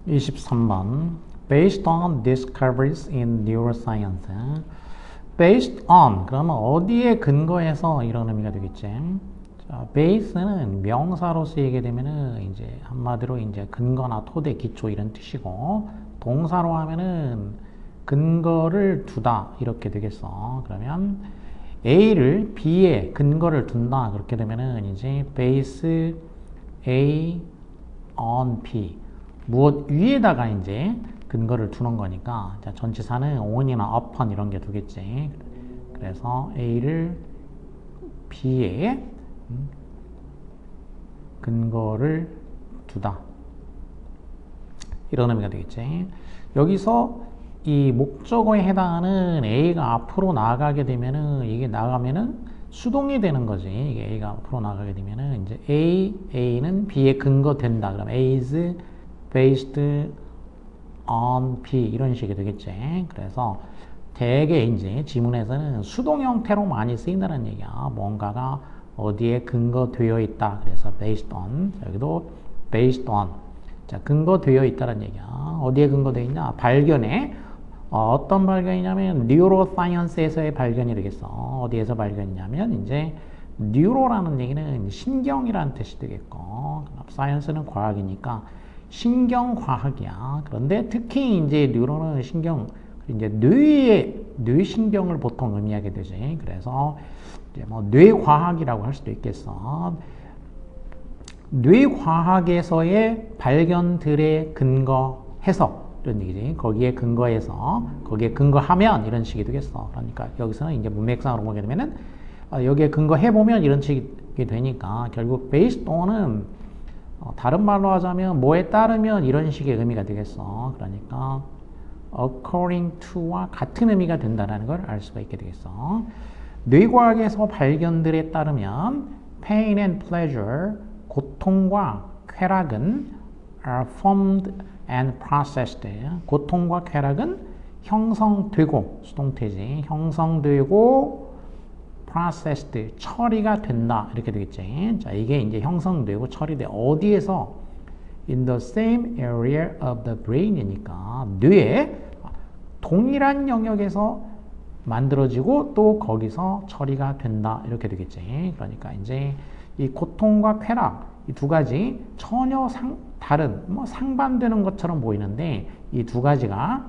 23번 Based on discoveries in neuroscience. Based on 그러면 어디에 근거해서 이런 의미가 되겠지. 자, base는 명사로 쓰이게 되면은 이제 한마디로 이제 근거나 토대, 기초 이런 뜻이고, 동사로 하면은 근거를 두다 이렇게 되겠어. 그러면 A를 B에 근거를 둔다 그렇게 되면은 이제 base A on B, 무엇 위에다가 이제 근거를 두는 거니까, 자, 전치사는 on이나 upon 이런 게 두겠지. 그래서 A를 B에 근거를 두다 이런 의미가 되겠지. 여기서 이 목적어에 해당하는 A가 앞으로 나아가게 되면은, 이게 나가면은 수동이 되는 거지. 이게 A가 앞으로 나가게 되면은 이제 A는 B에 근거된다. 그럼 A is based on B 이런 식이 되겠지. 그래서 대개 이제 지문에서는 수동 형태로 많이 쓰인다는 얘기야. 뭔가가 어디에 근거되어 있다. 그래서 based on. 여기도 based on. 자, 근거되어 있다는 얘기야. 어디에 근거되어 있냐? 발견에. 어떤 발견이냐면 뉴로사이언스에서의 발견이 되겠어. 어디에서 발견이냐면 이제 뉴로라는 얘기는 신경이라는 뜻이 되겠고, 사이언스는 과학이니까 신경과학이야. 그런데 특히 이제 뉴로는 신경, 이제 뇌신경을 보통 의미하게 되지. 그래서 이제 뭐 뇌과학이라고 할 수도 있겠어. 뇌과학에서의 발견들에 근거해서 이런 얘기지. 거기에 근거해서, 거기에 근거하면 이런 식이 되겠어. 그러니까 여기서는 이제 문맥상으로 보게 되면은 여기에 근거해보면 이런 식이 되니까, 결국 based on은 다른 말로 하자면 뭐에 따르면 이런 식의 의미가 되겠어. 그러니까 according to와 같은 의미가 된다는 걸 알 수가 있게 되겠어. 뇌과학에서 발견들에 따르면 pain and pleasure, 고통과 쾌락은 are formed and processed. 고통과 쾌락은 형성되고, 수동태지, 형성되고 processed, 처리가 된다 이렇게 되겠지. 자, 이게 이제 형성되고 처리돼 어디에서? in the same area of the brain이니까 뇌의 동일한 영역에서 만들어지고 또 거기서 처리가 된다 이렇게 되겠지. 그러니까 이제 이 고통과 쾌락, 이 두 가지 전혀 다른, 뭐 상반되는 것처럼 보이는데 이 두 가지가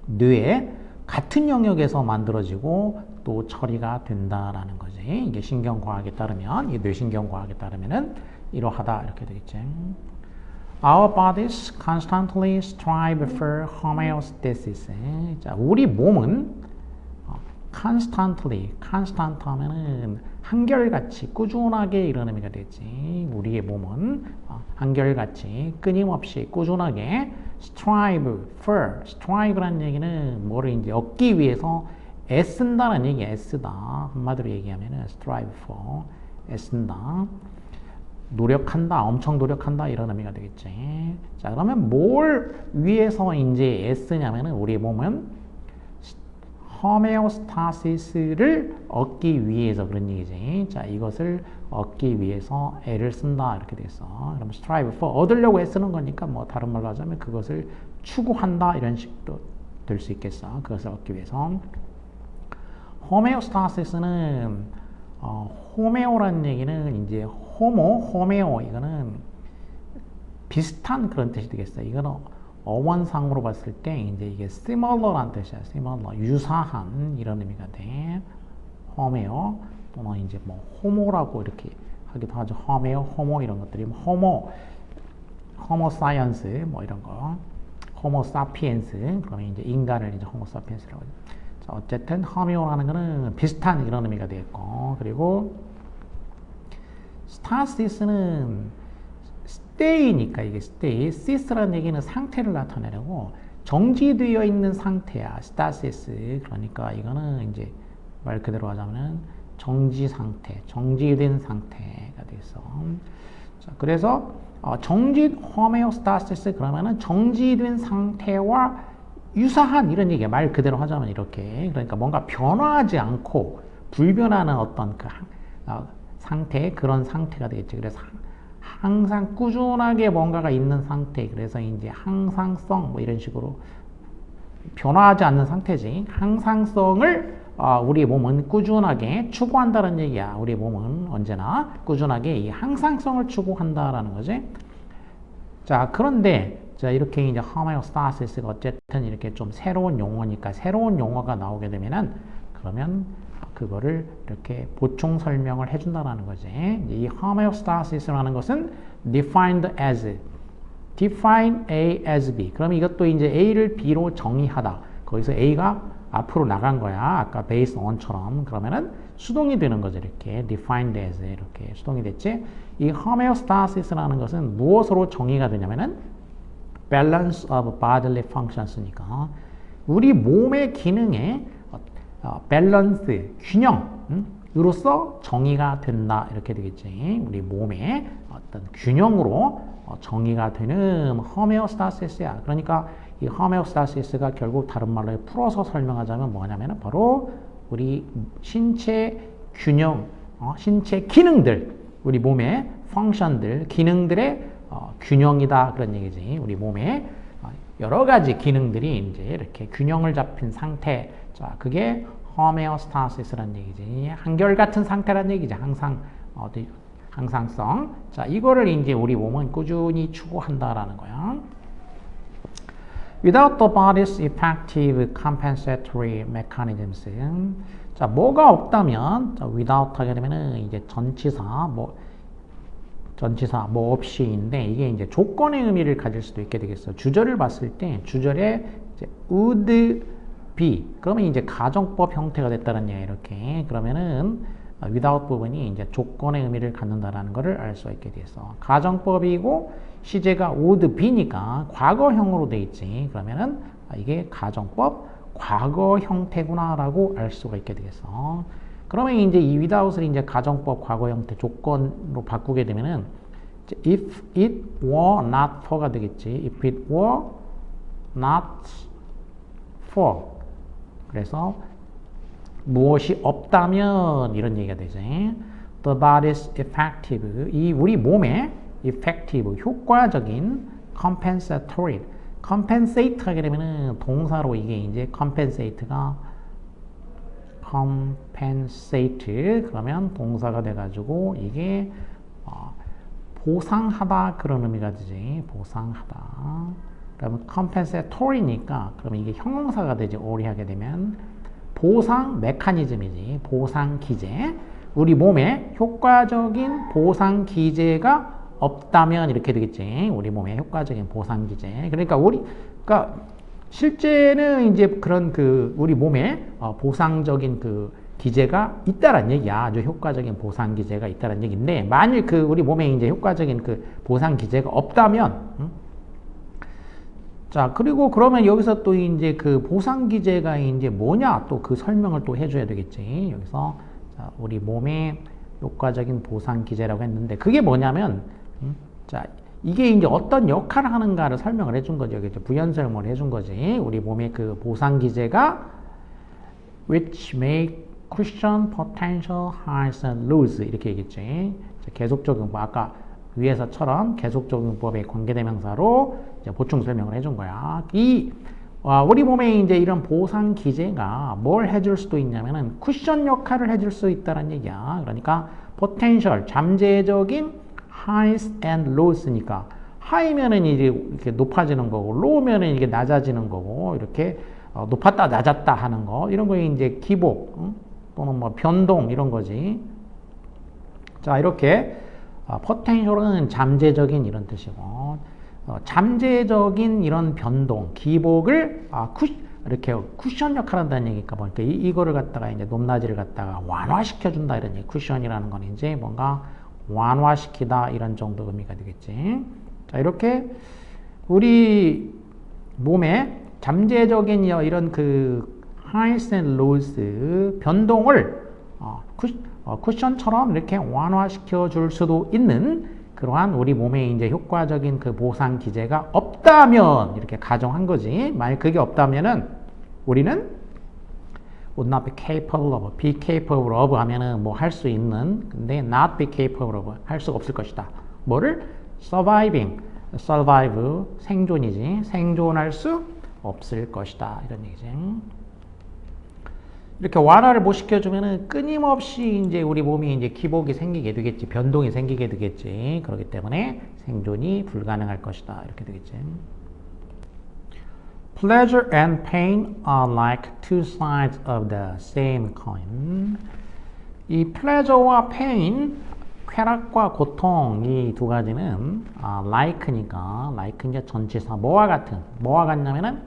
뇌의 같은 영역에서 만들어지고 또 처리가 된다라는 거지. 이게 신경과학에 따르면, 이 뇌신경과학에 따르면은 이러하다 이렇게 되겠지. Our bodies constantly strive for homeostasis. 자, 우리 몸은 constantly, constant 하면은 한결같이, 꾸준하게 이런 의미가 되겠지. 우리의 몸은 한결같이, 끊임없이, 꾸준하게 strive for, strive라는 얘기는 뭐를 이제 얻기 위해서 애쓴다는 얘기야. 애쓰다. 한마디로 얘기하면은 strive for, 애쓴다. 노력한다, 엄청 노력한다 이런 의미가 되겠지. 자, 그러면 뭘 위해서 이제 애쓰냐면은 우리 몸은 호메오스타시스를 얻기 위해서 그런 얘기지. 자, 이것을 얻기 위해서 애를 쓴다 이렇게 되겠어. 그럼 strive for, 얻으려고 애쓰는 거니까 뭐 다른 말로 하자면 그것을 추구한다 이런 식도 될 수 있겠어. 그것을 얻기 위해서. 호메오스타시스는 호메오라는 얘기는 이제 호메오 이거는 비슷한 그런 뜻이 되겠어. 이거는 어원상으로 봤을 때 이제 이게 similar라는 뜻이야. similar, 유사한 이런 의미가 돼. 호메오 또는 이제 뭐 호모라고 이렇게 하기도 하죠. 호메오, 호모 이런 것들이 호모 사이언스 뭐 이런 거, 호모 사피엔스, 그러면 이제 인간을 이제 호모 사피엔스라고 하죠. 자, 어쨌든 호메오라는 거는 비슷한 이런 의미가 되겠고, 그리고 스타시스는 stay니까 이게 stay, sis라는 얘기는 상태를 나타내려고 정지되어 있는 상태야. stasis. 그러니까 이거는 이제 말 그대로 하자면은 정지 상태, 정지된 상태가 되겠어. 자, 그래서 homeostasis 그러면은 정지된 상태와 유사한 이런 얘기야. 말 그대로 하자면 이렇게. 그러니까 뭔가 변화하지 않고 불변하는 어떤 그 상태, 그런 상태가 되겠지. 그래서 항상 꾸준하게 뭔가가 있는 상태. 그래서 이제 항상성 뭐 이런 식으로 변화하지 않는 상태지. 항상성을 우리 몸은 꾸준하게 추구한다는 얘기야. 우리 몸은 언제나 꾸준하게 이 항상성을 추구한다라는 거지. 자, 그런데 자, 이렇게 이제 homeostatis가 어쨌든 이렇게 좀 새로운 용어니까 새로운 용어가 나오게 되면은 그러면 그거를 이렇게 보충 설명을 해준다라는 거지. 이 homeostasis라는 것은 define A as B. 그럼 이것도 이제 A를 B로 정의하다. 거기서 A가 앞으로 나간 거야. 아까 based on처럼. 그러면은 수동이 되는 거죠. 이렇게 defined as 이렇게 수동이 됐지. 이 homeostasis라는 것은 무엇으로 정의가 되냐면은 balance of bodily functions니까 우리 몸의 기능의 밸런스, 균형으로서 정의가 된다. 이렇게 되겠지. 우리 몸의 어떤 균형으로 정의가 되는 homeostasis야. 그러니까 이 homeostasis가 결국 다른 말로 풀어서 설명하자면 뭐냐면 바로 우리 신체 균형, 신체 기능들, 우리 몸의 펑션들, 기능들의 균형이다. 그런 얘기지. 우리 몸의 여러 가지 기능들이 이제 이렇게 균형을 잡힌 상태. 자, 그게 homeostasis라는 얘기지. 한결같은 상태라는 얘기지. 항상성. 자, 이거를 이제 우리 몸은 꾸준히 추구한다라는 거야. Without the body's effective compensatory mechanisms. 자, 뭐가 없다면, 자, without 하게 되면은 이제 전치사 뭐 없이인데 이게 이제 조건의 의미를 가질 수도 있게 되겠어. 주절을 봤을 때 주절에 이제 would be 그러면 이제 가정법 형태가 됐다는 얘기야. 이렇게 그러면은 without 부분이 이제 조건의 의미를 갖는다라는 것을 알 수가 있게 됐어. 가정법이고 시제가 would be니까 과거형으로 돼 있지. 그러면은 이게 가정법 과거 형태구나라고 알 수가 있게 되겠어. 그러면 이제 이 without을 이제 가정법 과거 형태 조건으로 바꾸게 되면은 if it were not for가 되겠지. If it were not for. 그래서 무엇이 없다면 이런 얘기가 되지. The body's effective. 이 우리 몸의 effective 효과적인 compensatory. compensate 하게 되면은 동사로 이게 이제 compensate가 compensate 그러면 동사가 돼가지고 이게 보상하다 그런 의미가 되지. 보상하다. 그러면 compensatory니까 그러면 이게 형용사가 되지. 오리 하게 되면 보상 메커니즘이지. 보상 기제. 우리 몸에 효과적인 보상 기제가 없다면 이렇게 되겠지. 우리 몸에 효과적인 보상 기제. 그러니까 실제는 이제 그런 우리 몸에 보상적인 기제가 있다란 얘기야. 아주 효과적인 보상 기제가 있다란 얘기인데, 만일 우리 몸에 이제 효과적인 보상 기제가 없다면, 자, 그리고 그러면 여기서 또 이제 보상 기제가 이제 뭐냐, 또 설명을 또 해줘야 되겠지. 여기서, 자, 우리 몸에 효과적인 보상 기제라고 했는데, 그게 뭐냐면, 자, 이게 이제 어떤 역할을 하는가를 설명을 해준 거죠. 부연 설명을 해준 거지. 우리 몸의 보상 기제가 which make cushion potential highs and lows 이렇게 얘기했지. 계속적용법 아까 위에서처럼 계속적용법의 관계대명사로 이제 보충 설명을 해준 거야. 우리 몸에 이제 이런 보상 기제가 뭘 해줄 수도 있냐면은 쿠션 역할을 해줄 수 있다는 얘기야. 그러니까 potential 잠재적인 highs and lows니까 high면은 이제 이렇게 높아지는 거고 low면은 이게 낮아지는 거고 이렇게 높았다 낮았다 하는 거 이런 거에 이제 기복 또는 뭐 변동 이런 거지. 자, 이렇게 potential은 잠재적인 이런 뜻이고 잠재적인 이런 변동 기복을 이렇게 쿠션 역할을 한다는 얘기니까 보니까 이거를 갖다가 이제 높낮이를 갖다가 완화시켜 준다 이런 얘기. 쿠션이라는 건 이제 뭔가 완화시키다 이런 정도 의미가 되겠지. 자, 이렇게 우리 몸에 잠재적인 이런 highs and lows 변동을 쿠션처럼 이렇게 완화시켜 줄 수도 있는 그러한 우리 몸에 이제 효과적인 보상 기제가 없다면 이렇게 가정한 거지. 만약 그게 없다면은 우리는 would not be capable of, be capable of 하면은 뭐 할 수 있는, 근데 not be capable of 할 수가 없을 것이다. 뭐를? surviving, survive, 생존이지. 생존할 수 없을 것이다. 이런 얘기지. 이렇게 완화를 못 시켜주면은 끊임없이 이제 우리 몸이 이제 기복이 생기게 되겠지. 변동이 생기게 되겠지. 그렇기 때문에 생존이 불가능할 것이다. 이렇게 되겠지. Pleasure and pain are like two sides of the same coin. 이 pleasure와 pain, 쾌락과 고통 이 두 가지는 like니까 like 이제 전치사 뭐와 같은 뭐와 같냐면은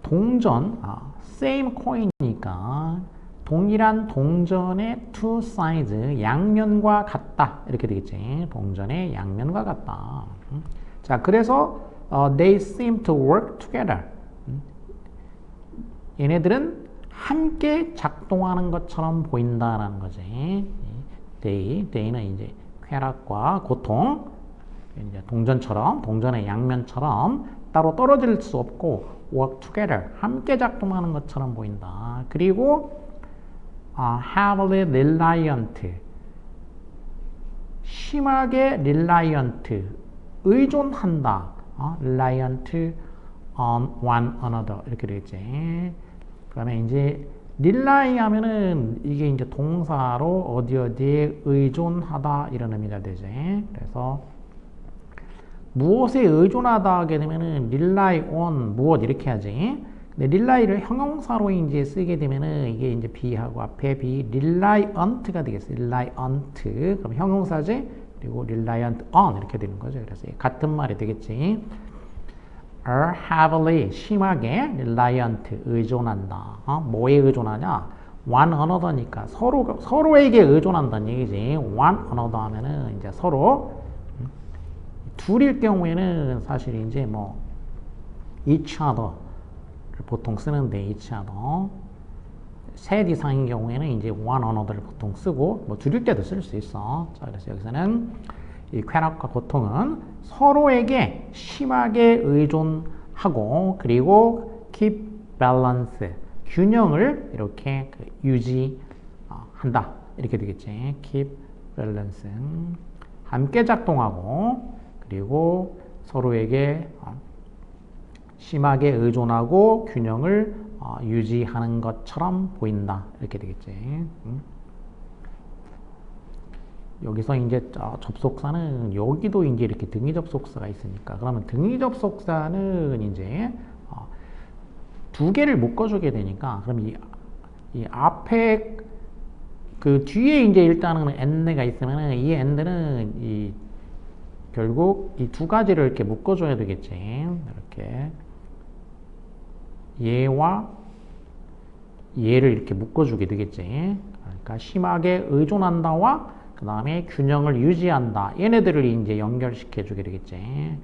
동전 same coin이니까 동일한 동전의 two sides 양면과 같다 이렇게 되겠지. 동전의 양면과 같다. 자 그래서 they seem to work together. 얘네들은 함께 작동하는 것처럼 보인다라는 거지. day는 이제 쾌락과 고통, 이제 동전처럼, 동전의 양면처럼 따로 떨어질 수 없고 work together, 함께 작동하는 것처럼 보인다. 그리고 heavily reliant, 심하게 reliant, 의존한다. reliant on one another 이렇게 되겠지. 그다음에 이제 rely 하면은 이게 이제 동사로 어디에 의존하다 이런 의미가 되지. 그래서 무엇에 의존하다 하게 되면은 rely on 무엇 이렇게 하지. 근데 rely를 형용사로 이제 쓰게 되면은 이게 이제 be하고 앞에 be reliant가 되겠어. reliant 그럼 형용사지. 그리고 reliant on 이렇게 되는 거죠. 그래서 같은 말이 되겠지. are heavily 심하게 reliant 의존한다. 뭐에 의존하냐? one another니까 서로에게 의존한다는 얘기지. one another 하면은 이제 서로 둘일 경우에는 사실 이제 뭐 each other를 보통 쓰는데 each other 셋 이상인 경우에는 이제 one another를 보통 쓰고 뭐 줄일 때도 쓸 수 있어. 자, 그래서 여기서는 이 쾌락과 고통은 서로에게 심하게 의존하고 그리고 keep balance 균형을 이렇게 유지한다 이렇게 되겠지. keep balance 함께 작동하고 그리고 서로에게 심하게 의존하고 균형을 유지하는 것처럼 보인다 이렇게 되겠지. 여기서 이제 접속사는 여기도 이제 이렇게 등위 접속사가 있으니까 그러면 등위 접속사는 이제 두 개를 묶어주게 되니까 그럼 이 앞에 그 뒤에 이제 일단은 and가 있으면은 이 and는 이 결국 이 두 가지를 이렇게 묶어줘야 되겠지. 이렇게 얘와 얘를 이렇게 묶어주게 되겠지. 그러니까 심하게 의존한다와 그 다음에 균형을 유지한다. 얘네들을 이제 연결시켜 주게 되겠지.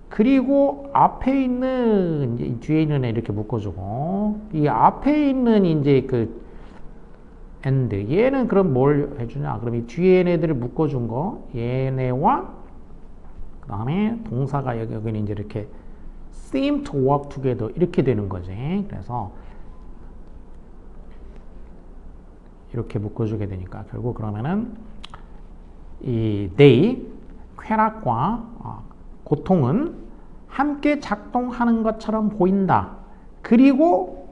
그리고 앞에 있는, 이제 뒤에 있는 애 이렇게 묶어주고, 이 앞에 있는 이제 그 and, 얘는 그럼 뭘 해주냐? 그럼 이 뒤에 얘네들을 묶어준 거, 얘네와 그 다음에 동사가 여기는 이제 이렇게 seem to work together 이렇게 되는 거지. 그래서 이렇게 묶어주게 되니까 결국 그러면은 이 they 쾌락과 고통은 함께 작동하는 것처럼 보인다. 그리고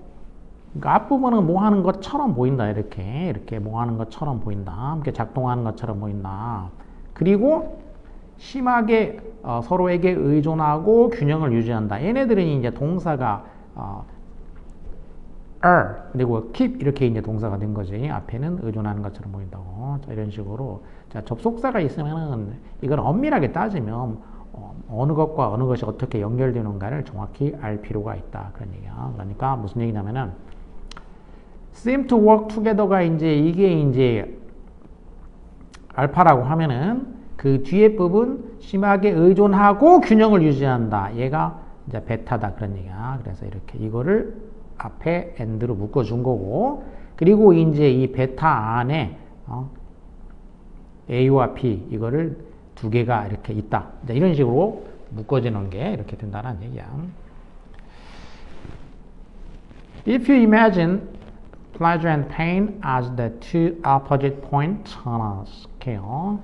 앞부분은 뭐 하는 것처럼 보인다. 이렇게 뭐 하는 것처럼 보인다. 함께 작동하는 것처럼 보인다. 그리고 심하게 서로에게 의존하고 균형을 유지한다. 얘네들은 이제 동사가 are 그리고 keep 이렇게 이제 동사가 된 거지. 앞에는 의존하는 것처럼 보인다고. 자, 이런 식으로 자, 접속사가 있으면은 이건 엄밀하게 따지면 어느 것과 어느 것이 어떻게 연결되는가를 정확히 알 필요가 있다. 그런 얘기야. 그러니까 무슨 얘기냐면은 seem to work together가 이게 이제 알파라고 하면은 그 뒤에 부분 심하게 의존하고 균형을 유지한다. 얘가 이제 베타다 그런 얘기야. 그래서 이렇게 이거를 앞에 and로 묶어준 거고, 그리고 이제 이 베타 안에 A와 B 이거를 두 개가 이렇게 있다. 이런 식으로 묶어지는 게 이렇게 된다는 얘기야. If you imagine pleasure and pain as the two opposite points on a scale,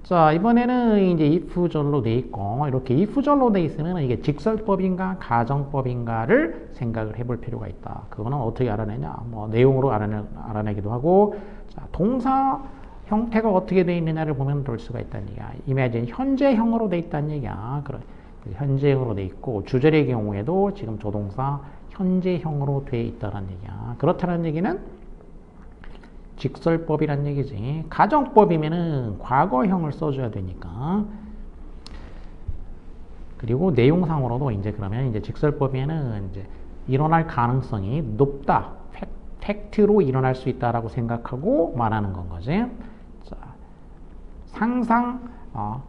자, 이번에는 이제 if절로 돼 있고, 이렇게 if절로 돼 있으면 이게 직설법인가 가정법인가를 생각을 해볼 필요가 있다. 그거는 어떻게 알아내냐? 뭐 내용으로 알아내기도 하고, 자, 동사 형태가 어떻게 돼 있느냐를 보면 볼 수가 있다는 얘기야. imagine 현재형으로 돼 있다는 얘기야. 그래. 현재형으로 돼 있고, 주절의 경우에도 지금 조동사 현재형으로 돼 있다는 얘기야. 그렇다는 얘기는 직설법이란 얘기지. 가정법이면은 과거형을 써줘야 되니까. 그리고 내용상으로도 이제 그러면 이제 직설법에는 이제 일어날 가능성이 높다. 팩트로 일어날 수 있다라고 생각하고 말하는 건 거지. 자,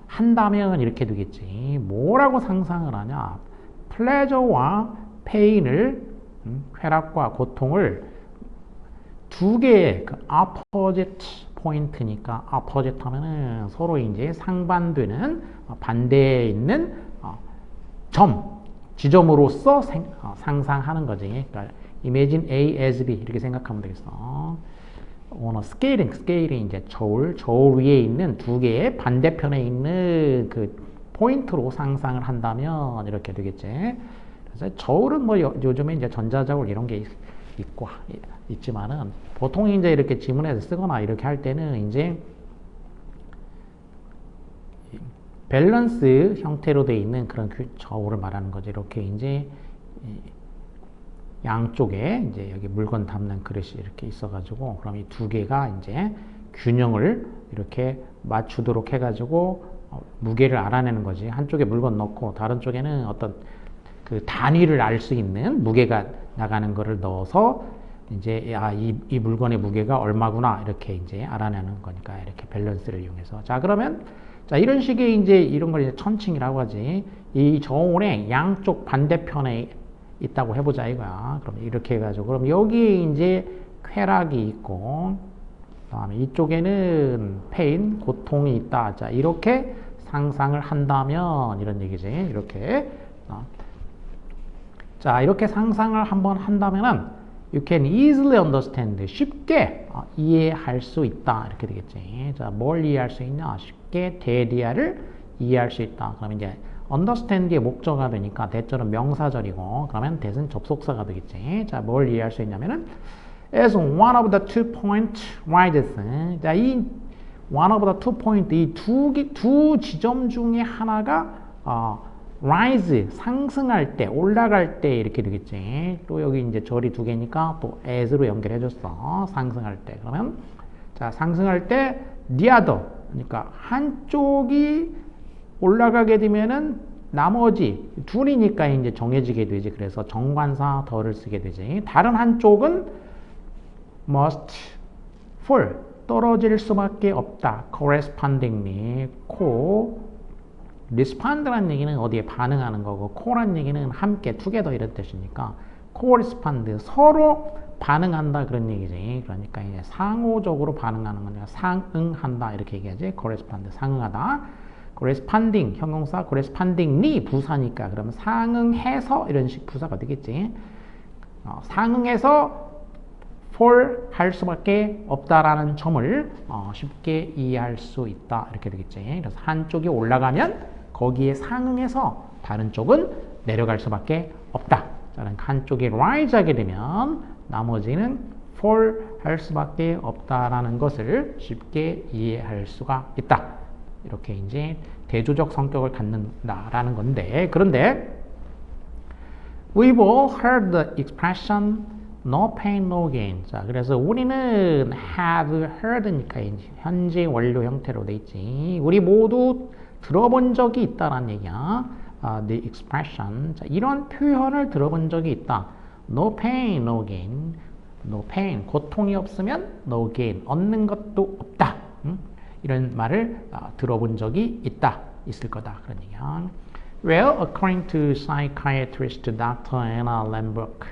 한다면 이렇게 되겠지. 뭐라고 상상을 하냐? 플레저와 페인을, 쾌락과 고통을 두 개의 그 opposite 포인트니까 opposite 하면은 서로 이제 상반되는 반대에 있는 지점으로서 상상하는 거지. 그러니까 imagine A as B 이렇게 생각하면 되겠어. 스케일이 이제 저울 위에 있는 두 개의 반대편에 있는 그 포인트로 상상을 한다면 이렇게 되겠지. 그래서 저울은 뭐 요즘에 이제 전자저울 이런 게 있지만은 보통 이제 이렇게 지문에서 쓰거나 이렇게 할 때는 이제 밸런스 형태로 되어 있는 그런 저울을 말하는 거죠. 이렇게 이제 양쪽에 이제 여기 물건 담는 그릇이 이렇게 있어가지고 그럼 이 두 개가 이제 균형을 이렇게 맞추도록 해가지고 무게를 알아내는 거지. 한쪽에 물건 넣고 다른 쪽에는 어떤 그 단위를 알 수 있는 무게가 나가는 거를 넣어서 이제 이 물건의 무게가 얼마구나 이렇게 이제 알아내는 거니까 이렇게 밸런스를 이용해서 자 그러면 자 이런 식의 이제 이런 걸 이제 천칭이라고 하지. 이 저울의 양쪽 반대편에 있다고 해보자 이거야. 그럼 이렇게 해가지고 그럼 여기에 이제 쾌락이 있고 그다음에 이쪽에는 페인 고통이 있다. 자 이렇게 상상을 한다면 이런 얘기지. 이렇게 자 이렇게 상상을 한번 한다면은 you can easily understand 쉽게 이해할 수 있다 이렇게 되겠지. 자 뭘 이해할 수 있냐? 쉽게 대리아를 이해할 수 있다. 그러면 이제 understand의 목적어가 되니까 대절은 명사절이고 그러면 that은 접속사가 되겠지. 자 뭘 이해할 수 있냐면은 as one of the 2 point rises. 자 이 one of the 2 point 이 두 지점 중에 하나가 rise 상승할 때 올라갈 때 이렇게 되겠지. 또 여기 이제 절이 두 개니까 또 as로 연결해 줬어. 상승할 때. 그러면 자 상승할 때 the other 그러니까 한쪽이 올라가게 되면은 나머지 둘이니까 이제 정해지게 되지. 그래서 정관사 더를 쓰게 되지. 다른 한쪽은 must fall 떨어질 수밖에 없다. correspondingly respond라는 얘기는 어디에 반응하는 거고 co라는 얘기는 함께 together 이런 뜻이니까 correspond 서로 반응한다 그런 얘기지. 그러니까 이제 상호적으로 반응하는 거냐 상응한다 이렇게 얘기하지. correspond 상응하다. corresponding 형용사 correspondingly 부사니까 그러면 상응해서 이런 식 부사가 되겠지. 상응해서 fall 할 수밖에 없다라는 점을 쉽게 이해할 수 있다 이렇게 되겠지. 그래서 한쪽이 올라가면 거기에 상응해서 다른 쪽은 내려갈 수밖에 없다. 한쪽이 rise 하게 되면 나머지는 fall 할 수밖에 없다라는 것을 쉽게 이해할 수가 있다. 이렇게 이제 대조적 성격을 갖는다라는 건데 그런데 we've all heard the expression no pain, no gain. 자, 그래서 우리는 have heard니까 현재 완료 형태로 돼 있지. 우리 모두 들어본 적이 있다라는 얘기야. The expression. 자, 이런 표현을 들어본 적이 있다. No pain, no gain. No pain. 고통이 없으면 no gain. 얻는 것도 없다. 이런 말을 들어본 적이 있을 거다. 그런 얘기야. Well, according to psychiatrist Dr. Anna Lambrook.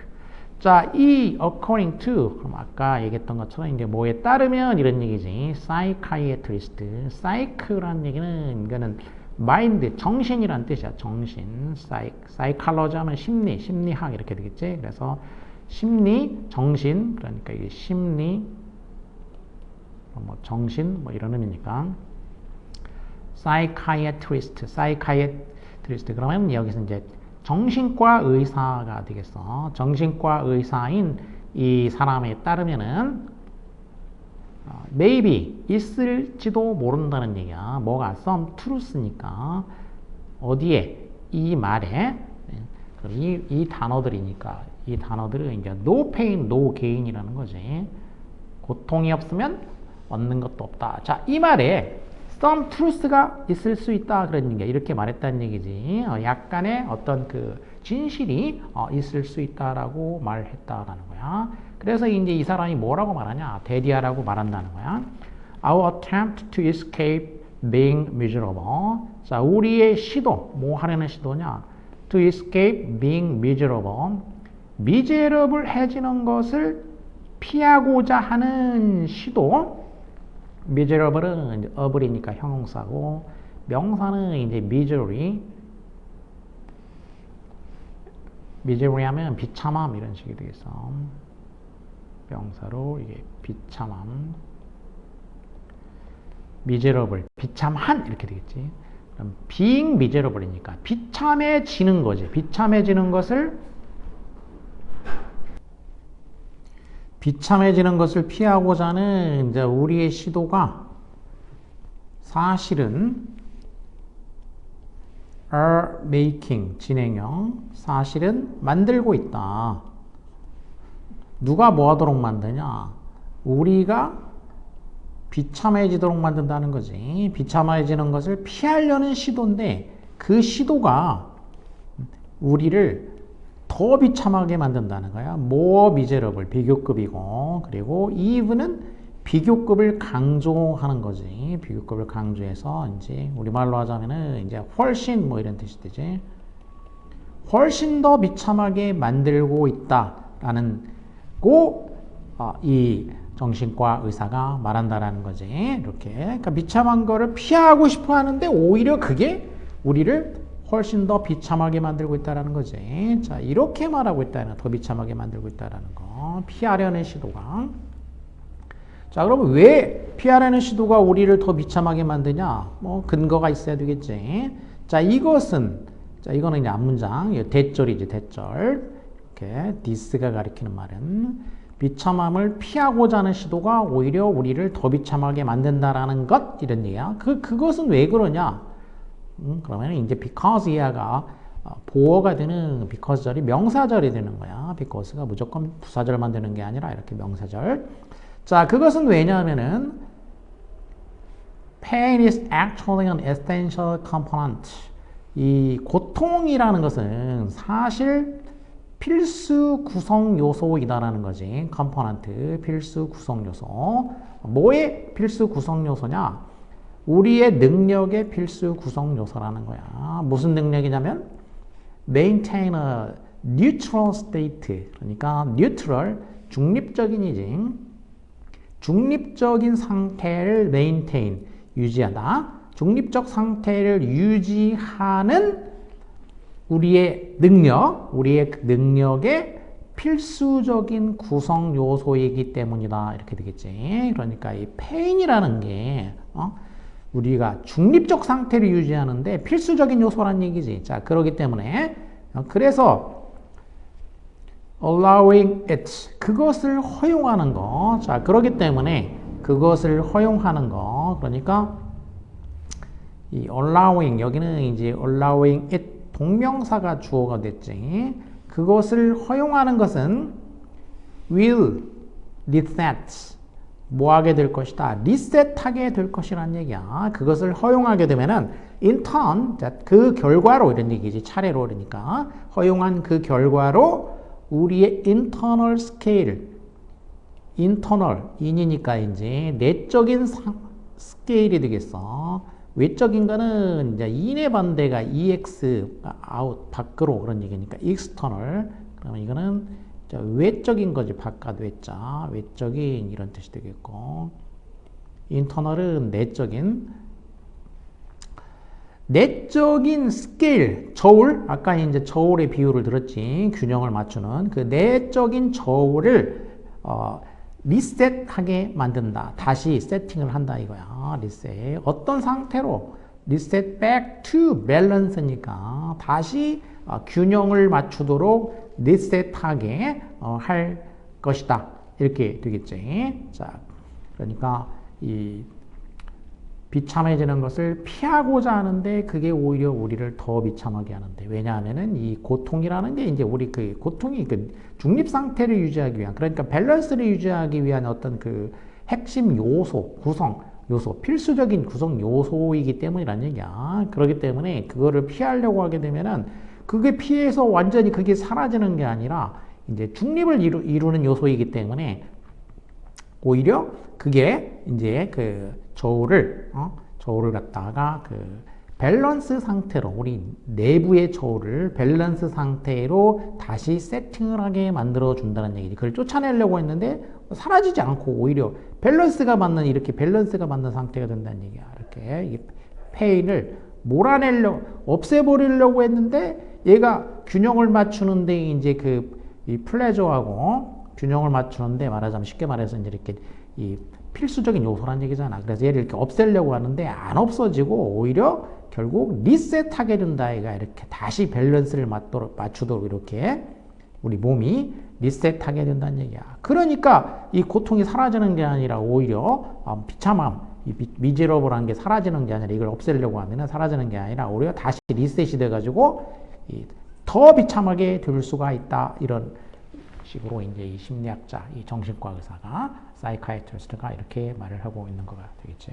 자, 이 according to 그럼 아까 얘기했던 것처럼 이제 뭐에 따르면 이런 얘기지. psychiatrist, psych라는 얘기는 이거는 mind, 정신이란 뜻이야. 정신, psychology 하면 심리학 이렇게 되겠지. 그래서 심리, 정신 그러니까 이게 심리, 뭐 정신 뭐 이런 의미니까. psychiatrist. 그러면 여기서 이제 정신과 의사가 되겠어. 정신과 의사인 이 사람에 따르면은 maybe 있을지도 모른다는 얘기야. 뭐가 some truth니까 어디에 이 말에 이 단어들이니까 이 단어들은 이제 no pain, no gain이라는 거지. 고통이 없으면 얻는 것도 없다. 자, 이 말에 some truth가 있을 수 있다 그런 게 이렇게 말했다는 얘기지. 약간의 어떤 그 진실이 있을 수 있다라고 말했다라는 거야. 그래서 이제 이 사람이 뭐라고 말하냐? 대디아라고 말한다는 거야. Our attempt to escape being miserable. 자, 우리의 시도, 뭐 하려는 시도냐? To escape being miserable. 미제러블해지는 것을 피하고자 하는 시도. miserable은 이제 able이니까 형용사고, 명사는 이제 misery. misery 하면 비참함 이런 식이 되겠어. 명사로 이게 비참함. miserable, 비참한 이렇게 되겠지. 그럼 being miserable이니까 비참해지는 거지. 비참해지는 것을 피하고자 하는 이제 우리의 시도가 사실은 are making 진행형 사실은 만들고 있다. 누가 뭐 하도록 만드냐? 우리가 비참해지도록 만든다는 거지. 비참해지는 것을 피하려는 시도인데 그 시도가 우리를 더 비참하게 만든다는 거야. more miserable, 비교급이고, 그리고 eve는 비교급을 강조하는 거지. 비교급을 강조해서 이제 우리말로 하자면은 이제 훨씬 뭐 이런 뜻이 되지. 훨씬 더 비참하게 만들고 있다라는 이 정신과 의사가 말한다라는 거지. 이렇게. 그러니까 비참한 거를 피하고 싶어 하는데 오히려 그게 우리를 훨씬 더 비참하게 만들고 있다는 거지. 자, 이렇게 말하고 있다는, 더 비참하게 만들고 있다는 거. 피하려는 시도가. 자, 그러면 왜 피하려는 시도가 우리를 더 비참하게 만드냐? 뭐, 근거가 있어야 되겠지. 자, 이거는 이제 앞문장. 대절이지, 대절. 이렇게, this가 가리키는 말은 비참함을 피하고자 하는 시도가 오히려 우리를 더 비참하게 만든다라는 것? 이런 얘기야. 그것은 왜 그러냐? 그러면 이제 because 이하가 보어가 되는 because절이 명사절이 되는 거야. because가 무조건 부사절만 되는 게 아니라 이렇게 명사절. 자, 그것은 왜냐하면은 pain is actually an essential component. 이 고통이라는 것은 사실 필수 구성 요소이다라는 거지. component, 필수 구성 요소. 뭐의 필수 구성 요소냐? 우리의 능력의 필수 구성 요소라는 거야. 무슨 능력이냐면 maintain a neutral state. 그러니까 neutral, 중립적인이지. 중립적인 상태를 maintain, 유지하다. 중립적 상태를 유지하는 우리의 능력의 필수적인 구성 요소이기 때문이다. 이렇게 되겠지. 그러니까 이 pain이라는 게 우리가 중립적 상태를 유지하는데 필수적인 요소란 얘기지. 자, 그러기 때문에 그래서 allowing it, 그것을 허용하는 거. 자, 그러기 때문에 그것을 허용하는 거. 그러니까 이 allowing, 여기는 이제 allowing it 동명사가 주어가 됐지. 그것을 허용하는 것은 will reset, 뭐 하게 될 것이다? 리셋하게 될 것이란 얘기야. 그것을 허용하게 되면은 in turn, 그 결과로 이런 얘기지. 차례로 그러니까 허용한 그 결과로 우리의 internal scale, internal, in이니까 이제 내적인 스케일이 되겠어. 외적인 거는 이제 in의 반대가 ex, out, 밖으로 그런 얘기니까 external. 그러면 이거는 외적인 거지. 바깥 외자, 외적인 이런 뜻이 되겠고, 인터널은 내적인 스케일, 저울. 아까 이제 저울의 비율을 들었지. 균형을 맞추는 그 내적인 저울을 리셋하게 만든다. 다시 세팅을 한다 이거야. 리셋. 어떤 상태로? reset back to balance니까 다시 균형을 맞추도록 리셋하게 할 것이다. 이렇게 되겠지. 자, 그러니까 이 비참해지는 것을 피하고자 하는데 그게 오히려 우리를 더 비참하게 하는데 왜냐하면은 이 고통이라는 게 이제 우리 그 고통이 그 중립 상태를 유지하기 위한 그러니까 밸런스를 유지하기 위한 어떤 그 핵심 요소, 구성 요소, 필수적인 구성 요소이기 때문이란 얘기야. 그렇기 때문에 그거를 피하려고 하게 되면은 그게 피해서 완전히 그게 사라지는 게 아니라 이제 중립을 이루는 요소이기 때문에 오히려 그게 이제 그 저울을 갖다가 그 밸런스 상태로 우리 내부의 저울을 밸런스 상태로 다시 세팅을 하게 만들어 준다는 얘기지. 그걸 쫓아내려고 했는데 사라지지 않고 오히려 밸런스가 맞는 이렇게 밸런스가 맞는 상태가 된다는 얘기야. 이렇게 이 페인을 없애버리려고 했는데 얘가 균형을 맞추는데 이제 그 이 플레저하고 균형을 맞추는데 말하자면 쉽게 말해서 이제 이렇게 이 필수적인 요소란 얘기잖아. 그래서 얘를 이렇게 없애려고 하는데 안 없어지고 오히려 결국 리셋하게 된다. 얘가 이렇게 다시 밸런스를 맞추도록 이렇게 우리 몸이 리셋하게 된다는 얘기야. 그러니까 이 고통이 사라지는 게 아니라 오히려 비참함, 미제러블한 게 사라지는 게 아니라 이걸 없애려고 하면 사라지는 게 아니라 오히려 다시 리셋이 돼가지고 더 비참하게 될 수가 있다. 이런 식으로 이제 이 심리학자, 이 정신과 의사가 사이카이트리스트가 이렇게 말을 하고 있는 거가 되겠지.